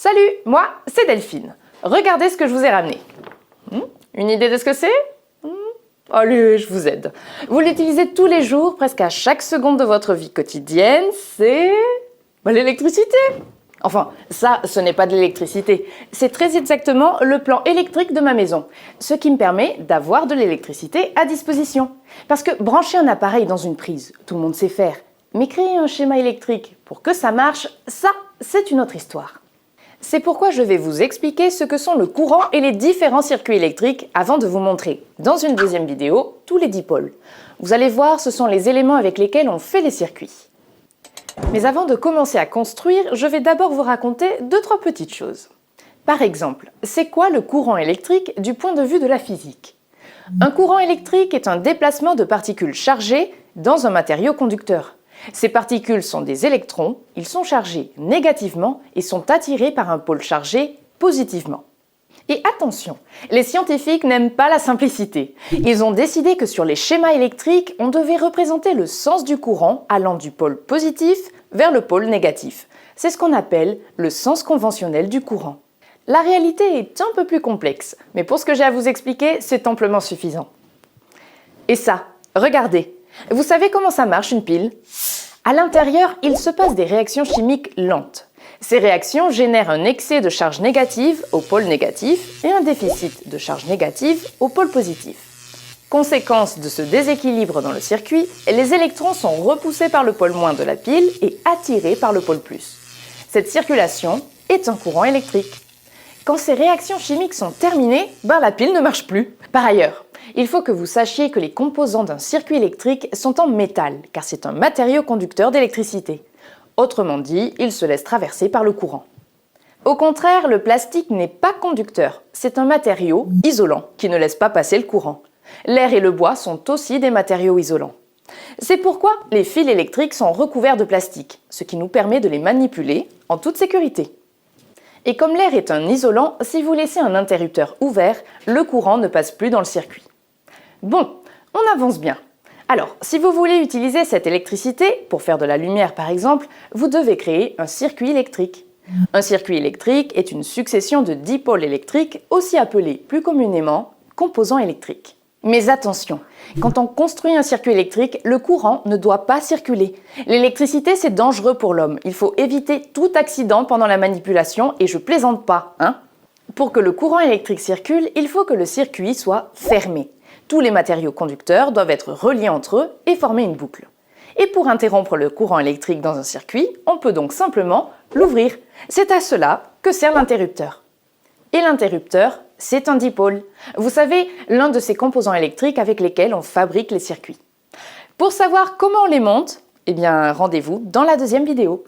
Salut, moi c'est Delphine. Regardez ce que je vous ai ramené. Une idée de ce que c'est? Allez, je vous aide. Vous l'utilisez tous les jours, presque à chaque seconde de votre vie quotidienne, c'est l'électricité. Enfin, ça, ce n'est pas de l'électricité. C'est très exactement le plan électrique de ma maison, ce qui me permet d'avoir de l'électricité à disposition. Parce que brancher un appareil dans une prise, tout le monde sait faire. Mais créer un schéma électrique pour que ça marche, ça, c'est une autre histoire. C'est pourquoi je vais vous expliquer ce que sont le courant et les différents circuits électriques avant de vous montrer, dans une deuxième vidéo, tous les dipôles. Vous allez voir, ce sont les éléments avec lesquels on fait les circuits. Mais avant de commencer à construire, je vais d'abord vous raconter 2-3 petites choses. Par exemple, c'est quoi le courant électrique du point de vue de la physique? Un courant électrique est un déplacement de particules chargées dans un matériau conducteur. Ces particules sont des électrons, ils sont chargés négativement et sont attirés par un pôle chargé positivement. Et attention, les scientifiques n'aiment pas la simplicité. Ils ont décidé que sur les schémas électriques, on devait représenter le sens du courant allant du pôle positif vers le pôle négatif. C'est ce qu'on appelle le sens conventionnel du courant. La réalité est un peu plus complexe, mais pour ce que j'ai à vous expliquer, c'est amplement suffisant. Et ça, regardez, vous savez comment ça marche une pile? À l'intérieur, il se passe des réactions chimiques lentes. Ces réactions génèrent un excès de charge négative au pôle négatif et un déficit de charge négative au pôle positif. Conséquence de ce déséquilibre dans le circuit, les électrons sont repoussés par le pôle moins de la pile et attirés par le pôle plus. Cette circulation est un courant électrique. Quand ces réactions chimiques sont terminées, la pile ne marche plus. Par ailleurs, il faut que vous sachiez que les composants d'un circuit électrique sont en métal, car c'est un matériau conducteur d'électricité. Autrement dit, il se laisse traverser par le courant. Au contraire, le plastique n'est pas conducteur, c'est un matériau isolant qui ne laisse pas passer le courant. L'air et le bois sont aussi des matériaux isolants. C'est pourquoi les fils électriques sont recouverts de plastique, ce qui nous permet de les manipuler en toute sécurité. Et comme l'air est un isolant, si vous laissez un interrupteur ouvert, le courant ne passe plus dans le circuit. Bon, on avance bien. Alors, si vous voulez utiliser cette électricité, pour faire de la lumière par exemple, vous devez créer un circuit électrique. Un circuit électrique est une succession de dipôles électriques, aussi appelés plus communément composants électriques. Mais attention, quand on construit un circuit électrique, le courant ne doit pas circuler. L'électricité, c'est dangereux pour l'homme. Il faut éviter tout accident pendant la manipulation et je plaisante pas, hein. Pour que le courant électrique circule, il faut que le circuit soit fermé. Tous les matériaux conducteurs doivent être reliés entre eux et former une boucle. Et pour interrompre le courant électrique dans un circuit, on peut donc simplement l'ouvrir. C'est à cela que sert l'interrupteur. Et l'interrupteur, c'est un dipôle. Vous savez, l'un de ces composants électriques avec lesquels on fabrique les circuits. Pour savoir comment on les monte, rendez-vous dans la deuxième vidéo.